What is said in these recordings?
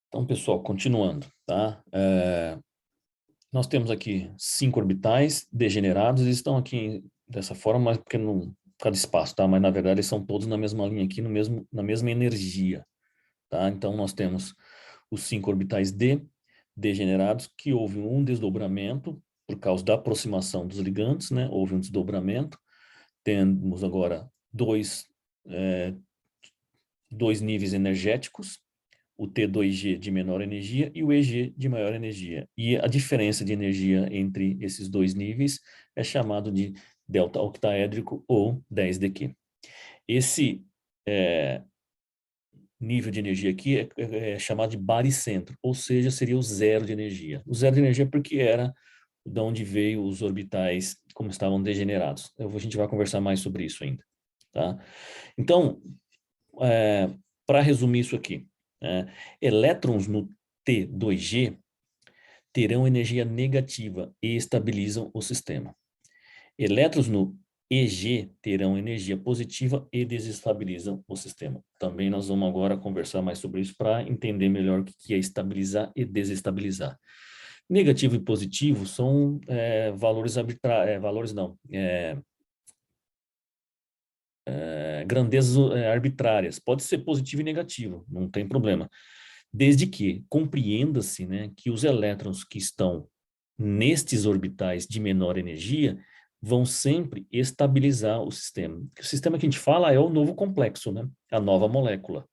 Então, pessoal, continuando, tá? Nós temos aqui 5 orbitais degenerados, eles estão aqui dessa forma, mas porque não, por causa de espaço, tá? Mas na verdade eles são todos na mesma linha aqui, na mesma energia, tá? Então nós temos os 5 orbitais D degenerados, que houve um desdobramento por causa da aproximação dos ligantes, né? Houve um desdobramento. Temos agora dois níveis energéticos, o T2G de menor energia e o EG de maior energia. E a diferença de energia entre esses dois níveis é chamado de delta octaédrico ou 10dQ. Esse nível de energia aqui é chamado de baricentro, ou seja, seria o zero de energia. O zero de energia porque era de onde veio os orbitais como estavam degenerados. A gente vai conversar mais sobre isso ainda. Tá? Então, para resumir isso aqui, elétrons no T2G terão energia negativa e estabilizam o sistema. Elétrons no EG terão energia positiva e desestabilizam o sistema. Também nós vamos agora conversar mais sobre isso para entender melhor o que é estabilizar e desestabilizar. Negativo e positivo são valores arbitrários, valores não, grandezas arbitrárias. Pode ser positivo e negativo, não tem problema. Desde que compreenda-se, né, que os elétrons que estão nestes orbitais de menor energia vão sempre estabilizar o sistema. O sistema que a gente fala é o novo complexo, né, a nova molécula.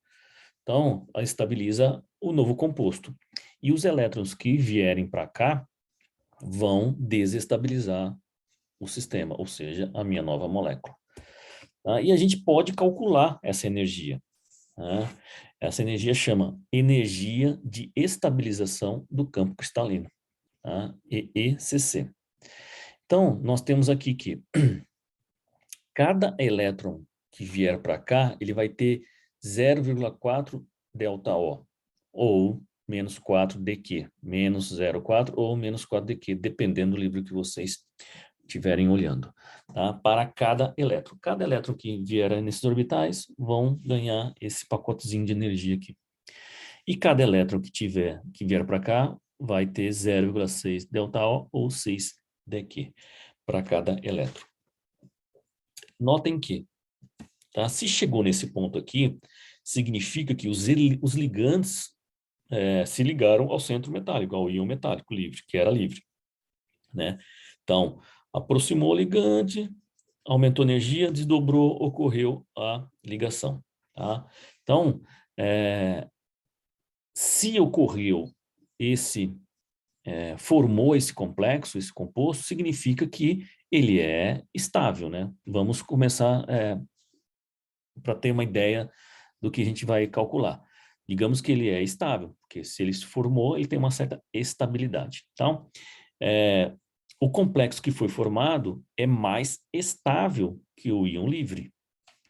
Então, ela estabiliza o novo composto. E os elétrons que vierem para cá vão desestabilizar o sistema, ou seja, a minha nova molécula. Tá? E a gente pode calcular essa energia. Tá? Essa energia chama energia de estabilização do campo cristalino, tá? EECC. Então, nós temos aqui que cada elétron que vier para cá, ele vai ter 0,4 ΔO, ou menos 4 dQ, menos 0,4 ou menos 4 dQ, dependendo do livro que vocês estiverem olhando, tá? Para cada elétron. Cada elétron que vier nesses orbitais vão ganhar esse pacotezinho de energia aqui. E cada elétron que vier para cá vai ter 0,6 ΔO ou 6 dQ para cada elétron. Notem que, tá? Se chegou nesse ponto aqui, significa que os ligantes se ligaram ao centro metálico, ao íon metálico livre, que era livre, né? Então, aproximou o ligante, aumentou a energia, desdobrou, ocorreu a ligação, tá? Então, se ocorreu formou esse complexo, esse composto, significa que ele é estável, né? Vamos começar para ter uma ideia do que a gente vai calcular. Digamos que ele é estável, porque se ele se formou, ele tem uma certa estabilidade. Então, o complexo que foi formado é mais estável que o íon livre.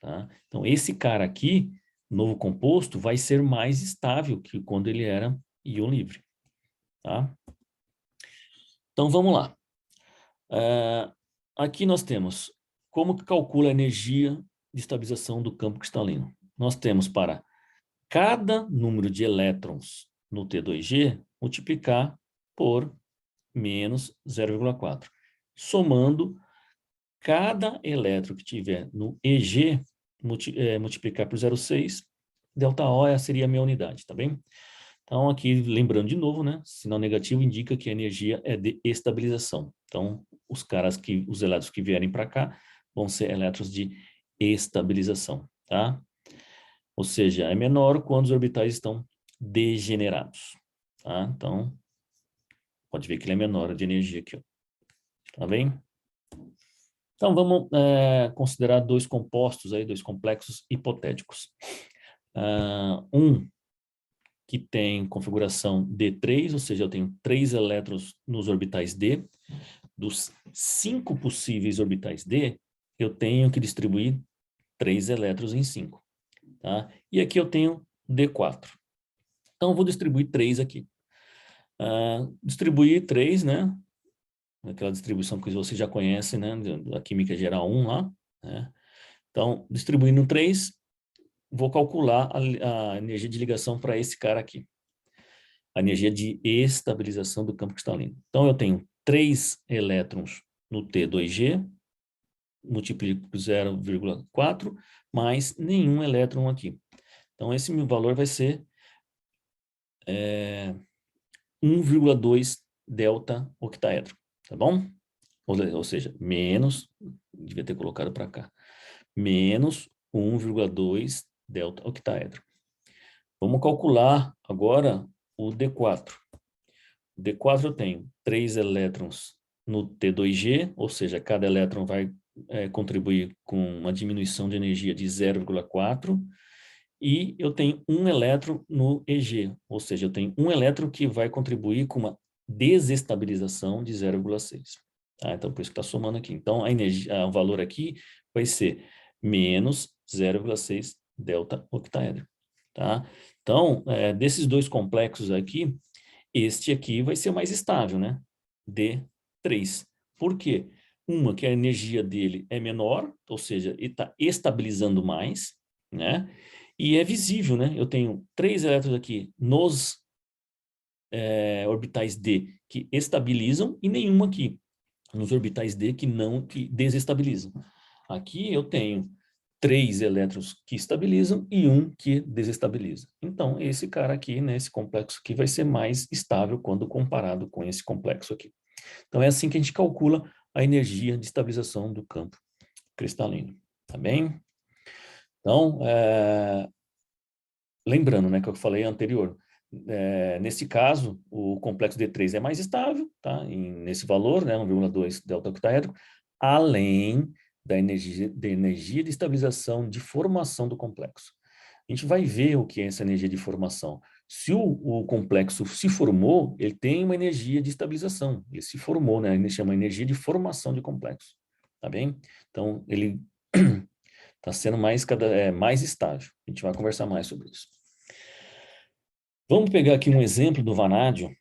Tá? Então, esse cara aqui, novo composto, vai ser mais estável que quando ele era íon livre. Tá? Então, vamos lá. Aqui nós temos como que calcula a energia de estabilização do campo cristalino. Nós temos para cada número de elétrons no T2G multiplicar por menos 0,4. Somando cada elétron que tiver no EG, multiplicar por 0,6, ΔO seria a minha unidade, tá bem? Então, aqui, lembrando de novo, né? Sinal negativo indica que a energia é de estabilização. Então, os elétrons que vierem para cá vão ser elétrons de estabilização, tá? Ou seja, é menor quando os orbitais estão degenerados, tá? Então, pode ver que ele é menor de energia aqui, ó. Tá bem? Então, vamos considerar dois compostos aí, dois complexos hipotéticos. Um que tem configuração D3, ou seja, eu tenho 3 elétrons nos orbitais D. Dos 5 possíveis orbitais D, eu tenho que distribuir 3 elétrons em 5. Tá? E aqui eu tenho D4. Então, eu vou distribuir 3 aqui. Distribuir 3, né? Aquela distribuição que você já conhece, né? Da química geral 1 lá. Né? Então, distribuindo 3, vou calcular a energia de ligação para esse cara aqui. a energia de estabilização do campo cristalino. Então, eu tenho 3 elétrons no T2G, multiplico por 0,4, mais nenhum elétron aqui. Então, esse meu valor vai ser 1,2 delta octaedro, tá bom? Ou seja, menos, devia ter colocado para cá, menos 1,2 delta octaedro. Vamos calcular agora o D4. O D4 eu tenho 3 elétrons no T2G, ou seja, cada elétron vai contribuir com uma diminuição de energia de 0,4, e eu tenho um elétron no EG, ou seja, eu tenho um elétron que vai contribuir com uma desestabilização de 0,6. Tá? Então, por isso que está somando aqui. Então, a energia, o valor aqui vai ser menos 0,6 delta octaedro. Tá? Então, desses dois complexos aqui, este aqui vai ser o mais estável, né? D3. Por quê? Uma, que a energia dele é menor, ou seja, ele está estabilizando mais, né? E é visível, né? Eu tenho 3 elétrons aqui nos orbitais D que estabilizam e nenhum aqui nos orbitais D que desestabilizam. Aqui eu tenho 3 elétrons que estabilizam e um que desestabiliza. Então, esse cara aqui, né, esse complexo aqui, vai ser mais estável quando comparado com esse complexo aqui. Então, é assim que a gente calcula a energia de estabilização do campo cristalino. Tá bem? Então, lembrando, né, que eu falei anterior, nesse caso, o complexo D3 é mais estável, tá? Nesse valor, né, 1,2 delta octaedro, além da energia de estabilização de formação do complexo. A gente vai ver o que é essa energia de formação. Se o complexo se formou, ele tem uma energia de estabilização. Ele se formou, né? A gente chama energia de formação de complexo. Tá bem? Então, ele está sendo mais estável. A gente vai conversar mais sobre isso. Vamos pegar aqui um exemplo do vanádio,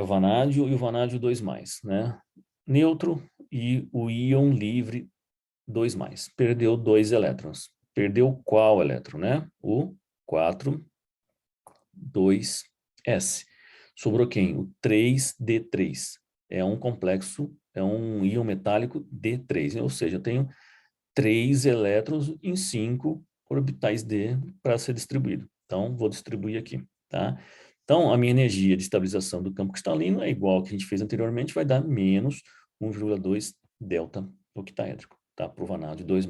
o vanádio e o vanádio 2+, né? Neutro e o íon livre 2+. Perdeu 2 elétrons. Perdeu qual elétron, né? O 4, 2s. Sobrou quem? O 3d3. É um complexo, é um íon metálico D3, ou seja, eu tenho 3 elétrons em 5 orbitais D para ser distribuído. Então, vou distribuir aqui, tá? Então, a minha energia de estabilização do campo cristalino é igual ao que a gente fez anteriormente, vai dar menos 1,2 delta octaédrico, tá? Para o vanádio 2+.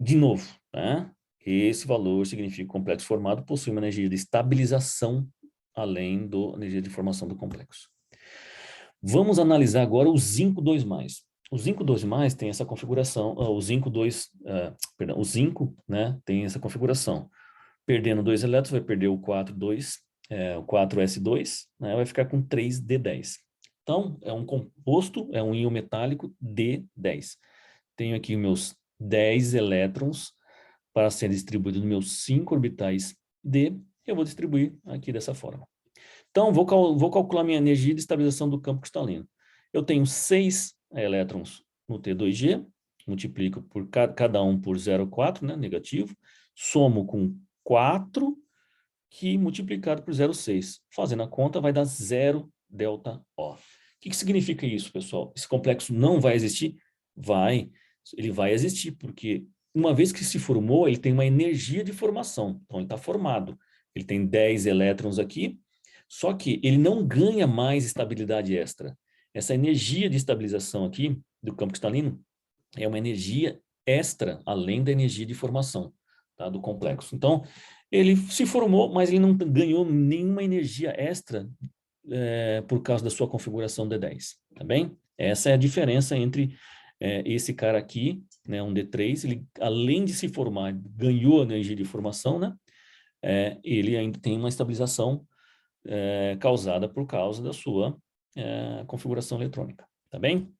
De novo, tá? Esse valor significa que o complexo formado possui uma energia de estabilização além da energia de formação do complexo. Vamos analisar agora o zinco 2+. O zinco 2+, tem essa configuração, o zinco o zinco, né, tem essa configuração. Perdendo 2 elétrons, vai perder o 4s2, né, vai ficar com 3d10. Então, é um composto, é um íon metálico D10. Tenho aqui meus 10 elétrons para serem distribuídos nos meus 5 orbitais D, eu vou distribuir aqui dessa forma. Então, vou calcular minha energia de estabilização do campo cristalino. Eu tenho 6 elétrons no T2G, multiplico por cada um por 0,4, né, negativo, somo com 4, que multiplicado por 0,6. Fazendo a conta, vai dar 0 delta O. O que significa isso, pessoal? Esse complexo não vai existir? Vai. Ele vai existir, porque uma vez que se formou, ele tem uma energia de formação. Então, ele está formado. Ele tem 10 elétrons aqui, só que ele não ganha mais estabilidade extra. Essa energia de estabilização aqui do campo cristalino é uma energia extra, além da energia de formação, tá, do complexo. Então, ele se formou, mas ele não ganhou nenhuma energia extra por causa da sua configuração D10, tá bem? Essa é a diferença entre esse cara aqui, né, um D3, ele além de se formar, ganhou energia de formação, né? Ele ainda tem uma estabilização causada por causa da sua configuração eletrônica, tá bem?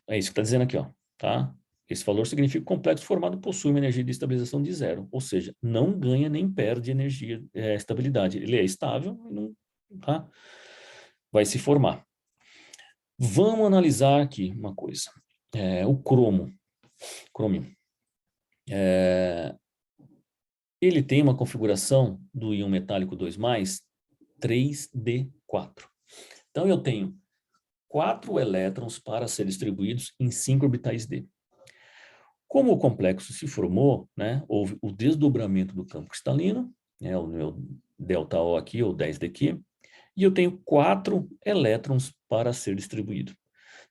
É isso que está dizendo aqui, ó, tá? Esse valor significa que o complexo formado possui uma energia de estabilização de 0, ou seja, não ganha nem perde energia, estabilidade. Ele é estável e não, tá? Vai se formar. Vamos analisar aqui uma coisa. O crômio. ele tem uma configuração do íon metálico 2+, 3d4. Então, eu tenho 4 elétrons para ser distribuídos em 5 orbitais d. Como o complexo se formou, né, houve o desdobramento do campo cristalino, né, o meu ΔO aqui, ou 10d aqui, e eu tenho 4 elétrons para ser distribuído.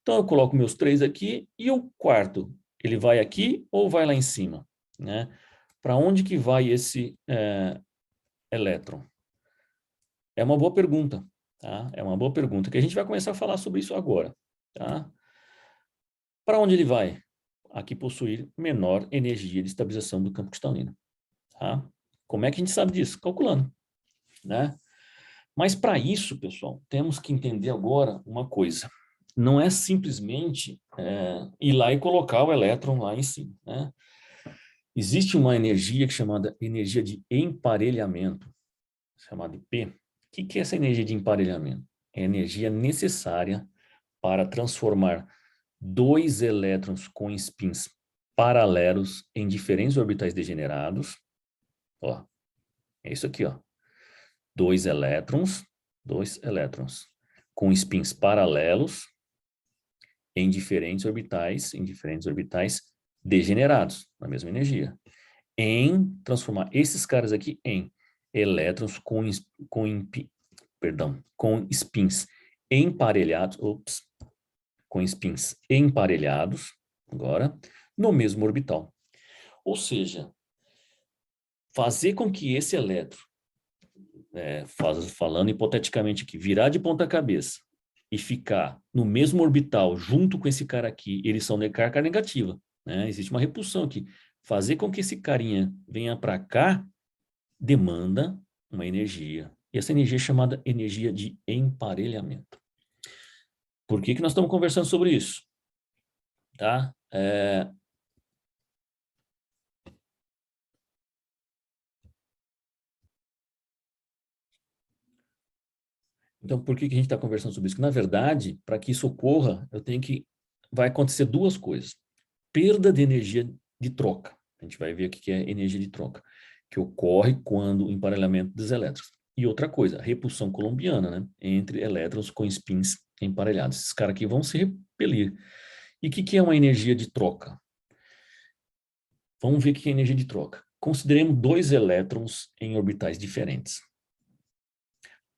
Então, eu coloco meus 3 aqui, e o quarto, ele vai aqui ou vai lá em cima? Né? Para onde que vai esse elétron? É uma boa pergunta, tá? É uma boa pergunta, que a gente vai começar a falar sobre isso agora, tá? Para onde ele vai? Aqui possuir menor energia de estabilização do campo cristalino, tá? Como é que a gente sabe disso? Calculando, né? Mas para isso, pessoal, temos que entender agora uma coisa. Não é simplesmente ir lá e colocar o elétron lá em cima, né? Existe uma energia chamada energia de emparelhamento, chamada P. O que é essa energia de emparelhamento? É a energia necessária para transformar 2 elétrons com spins paralelos em diferentes orbitais degenerados. Ó, é isso aqui, ó. 2 elétrons com spins paralelos em diferentes orbitais degenerados, na mesma energia, em transformar esses caras aqui em elétrons com spins emparelhados, com spins emparelhados, agora, no mesmo orbital. Ou seja, fazer com que esse elétron, falando hipoteticamente aqui, virar de ponta cabeça e ficar no mesmo orbital junto com esse cara aqui, eles são de carga negativa, né? Existe uma repulsão aqui. Fazer com que esse carinha venha para cá demanda uma energia. E essa energia é chamada energia de emparelhamento. Por que nós estamos conversando sobre isso? Tá? Então, por que a gente está conversando sobre isso? Que, na verdade, para que isso ocorra, vai acontecer duas coisas. Perda de energia de troca. A gente vai ver o que é energia de troca, que ocorre quando o emparelhamento dos elétrons. E outra coisa, a repulsão colombiana, né? Entre elétrons com spins emparelhados. Esses caras aqui vão se repelir. E o que é uma energia de troca? Vamos ver o que é energia de troca. Consideremos 2 elétrons em orbitais diferentes.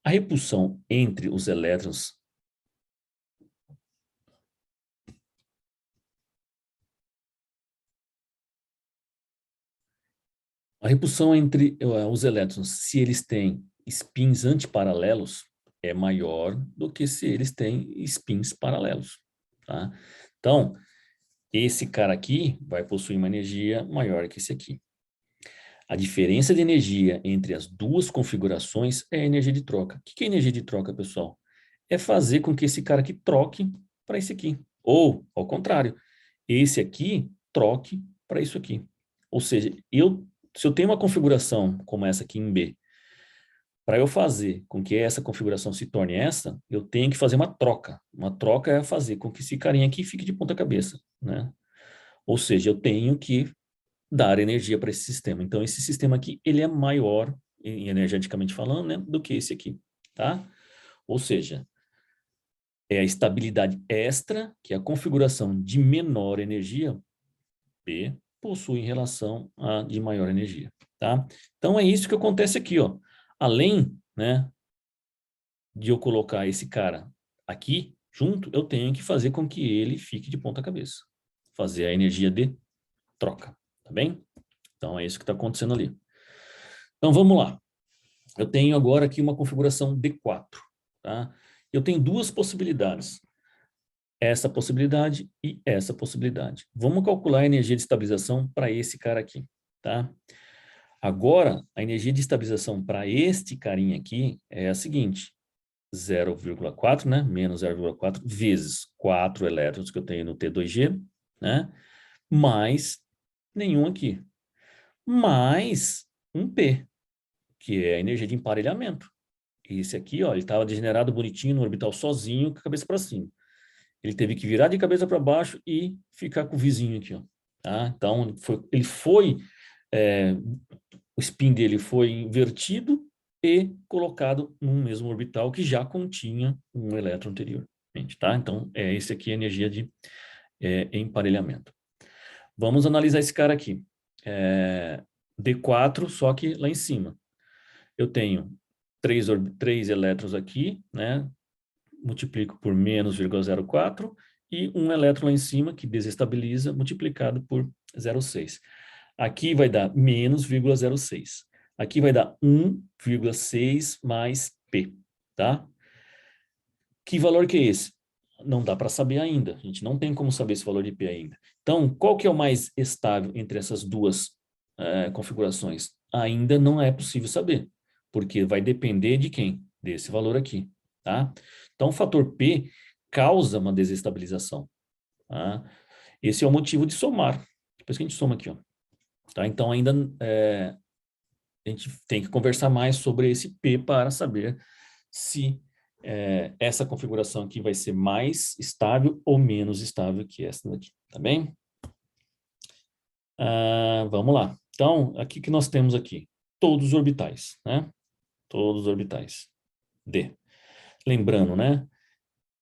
A repulsão entre os elétrons os elétrons, se eles têm spins antiparalelos, é maior do que se eles têm spins paralelos. Tá? Então, esse cara aqui vai possuir uma energia maior que esse aqui. A diferença de energia entre as duas configurações é a energia de troca. O que é energia de troca, pessoal? É fazer com que esse cara aqui troque para esse aqui. Ou, ao contrário, esse aqui troque para isso aqui. Ou seja, se eu tenho uma configuração como essa aqui em B, para eu fazer com que essa configuração se torne essa, eu tenho que fazer uma troca. Uma troca é fazer com que esse carinha aqui fique de ponta cabeça, né? Ou seja, eu tenho que dar energia para esse sistema. Então, esse sistema aqui, ele é maior, energeticamente falando, né, do que esse aqui, tá? Ou seja, é a estabilidade extra, que é a configuração de menor energia, P, possui em relação a de maior energia, tá? Então, é isso que acontece aqui, ó. Além, né, de eu colocar esse cara aqui junto, eu tenho que fazer com que ele fique de ponta cabeça. Fazer a energia de troca, tá bem? Então, é isso que está acontecendo ali. Então, vamos lá. Eu tenho agora aqui uma configuração D4, tá? Eu tenho duas possibilidades. Essa possibilidade e essa possibilidade. Vamos calcular a energia de estabilização para esse cara aqui, tá? Agora, a energia de estabilização para este carinha aqui é a seguinte: 0,4, né? Menos 0,4 vezes 4 elétrons que eu tenho no T2G, né? Mais nenhum aqui. Mais um P, que é a energia de emparelhamento. Esse aqui, ó, ele estava degenerado bonitinho no orbital sozinho, com a cabeça para cima. Ele teve que virar de cabeça para baixo e ficar com o vizinho aqui, ó. Tá? Então, ele foi o spin dele foi invertido e colocado num mesmo orbital que já continha um elétron anteriormente, tá? Então, esse aqui é a energia de emparelhamento. Vamos analisar esse cara aqui. D4, só que lá em cima. Eu tenho três elétrons aqui, né? Multiplico por menos 0,04 e um elétron lá em cima que desestabiliza, multiplicado por 0,6. Aqui vai dar menos 0,06. Aqui vai dar 1,6 mais P, tá? Que valor que é esse? Não dá para saber ainda. A gente não tem como saber esse valor de P ainda. Então, qual que é o mais estável entre essas duas configurações? Ainda não é possível saber, porque vai depender de quem? Desse valor aqui, tá? Então, o fator P causa uma desestabilização, tá? Esse é o motivo de somar. Depois que a gente soma aqui, ó. Tá? Então, ainda a gente tem que conversar mais sobre esse P para saber se essa configuração aqui vai ser mais estável ou menos estável que essa daqui, tá bem? Vamos lá. Então, aqui que nós temos aqui, todos os orbitais, né? Todos os orbitais. D. Lembrando, né?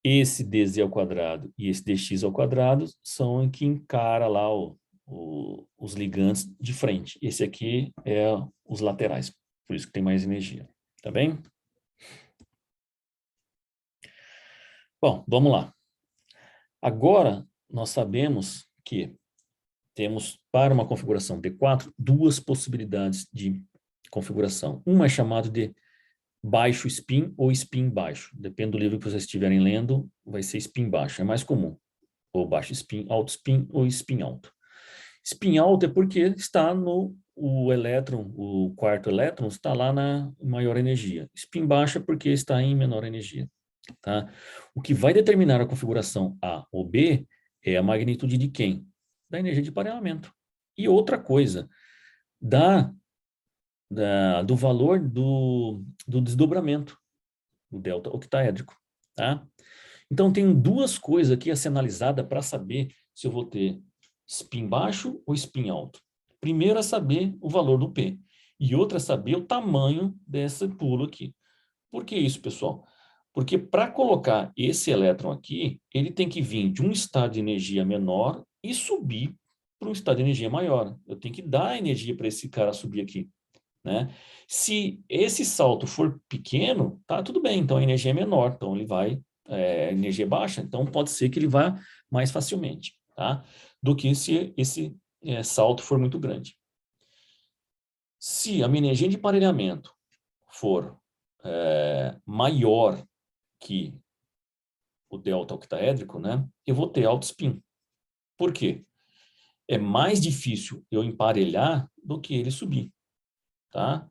Esse dz ao quadrado e esse dx ao quadrado são em que encara lá os ligantes de frente. Esse aqui é os laterais, por isso que tem mais energia, tá bem? Bom, vamos lá. Agora, nós sabemos que temos, para uma configuração D4, duas possibilidades de configuração. Uma é chamada de baixo spin ou spin baixo. Depende do livro que vocês estiverem lendo, vai ser spin baixo, é mais comum. Ou baixo spin, alto spin ou spin alto. Spin alto é porque está o elétron, o quarto elétron está lá na maior energia. Spin baixo é porque está em menor energia. Tá? O que vai determinar a configuração A ou B é a magnitude de quem? Da energia de emparelhamento. E outra coisa, do valor do desdobramento, o delta octaédrico. Tá? Então, tem duas coisas aqui a ser analisada para saber se eu vou ter spin baixo ou spin alto. Primeiro é saber o valor do P. E outra é saber o tamanho desse pulo aqui. Por que isso, pessoal? Porque para colocar esse elétron aqui, ele tem que vir de um estado de energia menor e subir para um estado de energia maior. Eu tenho que dar energia para esse cara subir aqui, né? Se esse salto for pequeno, tá tudo bem, então a energia é menor, então ele vai, energia baixa, então pode ser que ele vá mais facilmente, tá? Do que se esse salto for muito grande. Se a minha energia de emparelhamento for maior que o delta octaédrico, né, eu vou ter alto spin. Por quê? É mais difícil eu emparelhar do que ele subir, tá?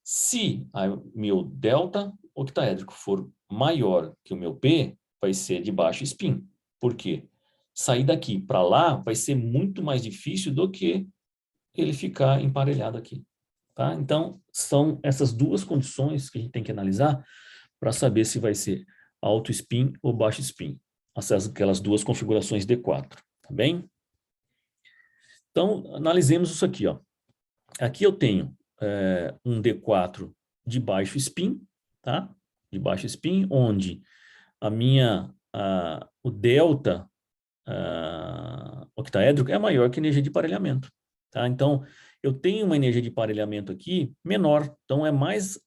Se meu delta octaédrico for maior que o meu P, vai ser de baixo spin. Por quê? Sair daqui para lá vai ser muito mais difícil do que ele ficar emparelhado aqui, tá? Então, são essas duas condições que a gente tem que analisar para saber se vai ser alto spin ou baixo spin. Aquelas duas configurações D4, tá bem? Então, analisemos isso aqui, ó. Aqui eu tenho um D4 de baixo spin, tá? De baixo spin, onde o delta octaédrico é maior que a energia de emparelhamento, tá? Então, eu tenho uma energia de emparelhamento aqui menor, então é mais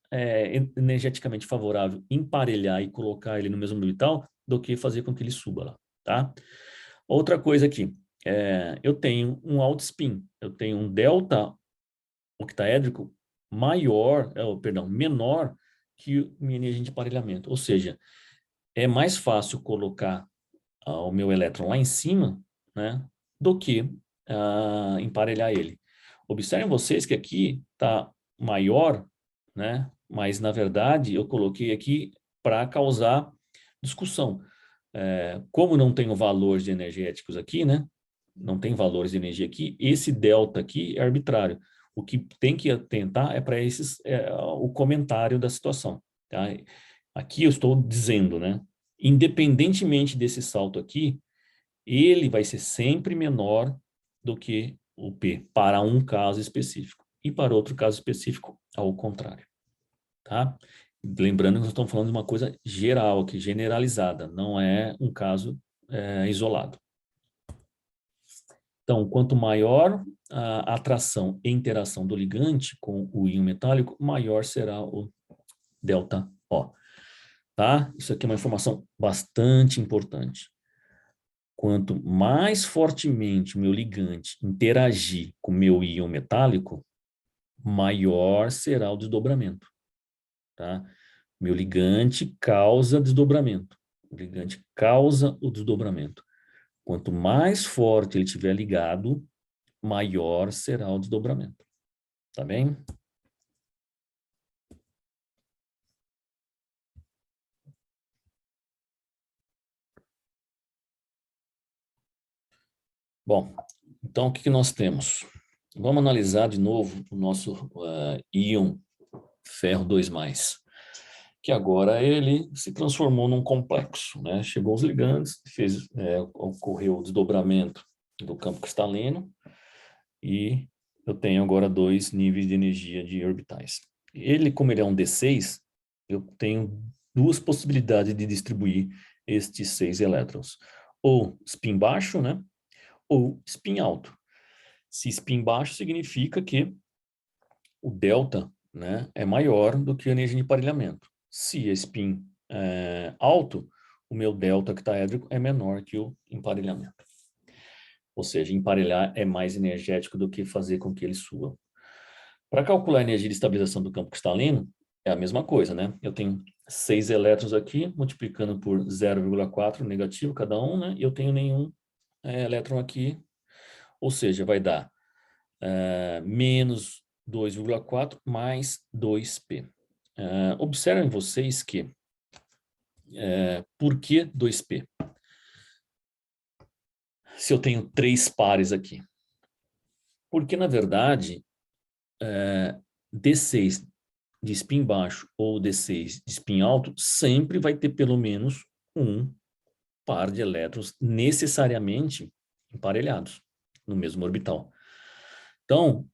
energeticamente favorável emparelhar e colocar ele no mesmo orbital do que fazer com que ele suba lá, tá? Outra coisa aqui, eu tenho um alto spin, eu tenho um delta octaédrico menor que minha energia de emparelhamento, ou seja, é mais fácil colocar o meu elétron lá em cima, né, do que emparelhar ele. Observem vocês que aqui está maior, né, mas na verdade eu coloquei aqui para causar discussão. Como não tenho valores energéticos aqui, né, não tem valores de energia aqui, esse delta aqui é arbitrário. O que tem que atentar é para o comentário da situação. Tá? Aqui eu estou dizendo, né, independentemente desse salto aqui, ele vai ser sempre menor do que o P, para um caso específico. e para outro caso específico, ao contrário, tá? Lembrando que nós estamos falando de uma coisa geral aqui, generalizada, não é um caso isolado. Então, quanto maior a atração e interação do ligante com o íon metálico, maior será o ΔO, tá? Isso aqui é uma informação bastante importante. Quanto mais fortemente o meu ligante interagir com o meu íon metálico, maior será o desdobramento, tá? Meu ligante causa desdobramento. O ligante causa o desdobramento. Quanto mais forte ele estiver ligado, maior será o desdobramento. Tá bem? Bom, então o que nós temos? Vamos analisar de novo o nosso íon ferro 2+, que agora ele se transformou num complexo, né? Chegou os ligantes, ocorreu o desdobramento do campo cristalino e eu tenho agora 2 níveis de energia de orbitais. Ele, como ele é um D6, eu tenho 2 possibilidades de distribuir estes 6 elétrons. Ou spin baixo, né? Ou spin alto. Se spin baixo significa que o delta, né, é maior do que a energia de emparelhamento. Se é spin alto, o meu delta octaédrico é menor que o emparelhamento. Ou seja, emparelhar é mais energético do que fazer com que ele suba. Para calcular a energia de estabilização do campo cristalino, é a mesma coisa, né? Eu tenho 6 elétrons aqui, multiplicando por 0,4 negativo cada um, né? E eu tenho nenhum elétron aqui, ou seja, vai dar menos 2,4 mais 2p. Observem vocês que, por que 2p? Se eu tenho 3 pares aqui. Porque, na verdade, D6 de spin baixo ou D6 de spin alto sempre vai ter pelo menos um par de elétrons necessariamente emparelhados no mesmo orbital. Então,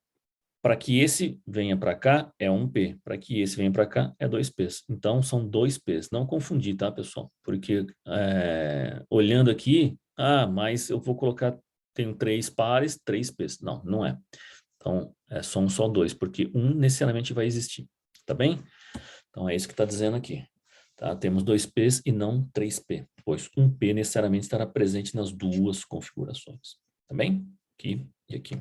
para que esse venha para cá, é 1p. Para que esse venha para cá, é 2p's. Então, são 2p's. Não confundir, tá, pessoal? Porque, olhando aqui, mas eu vou colocar, tenho 3 pares, 3p's. Não, não é. Então, são só 2, porque um necessariamente vai existir. Tá bem? Então, é isso que está dizendo aqui. Tá? Temos 2p's e não 3p, pois 1p necessariamente estará presente nas duas configurações. Tá bem? Aqui e aqui.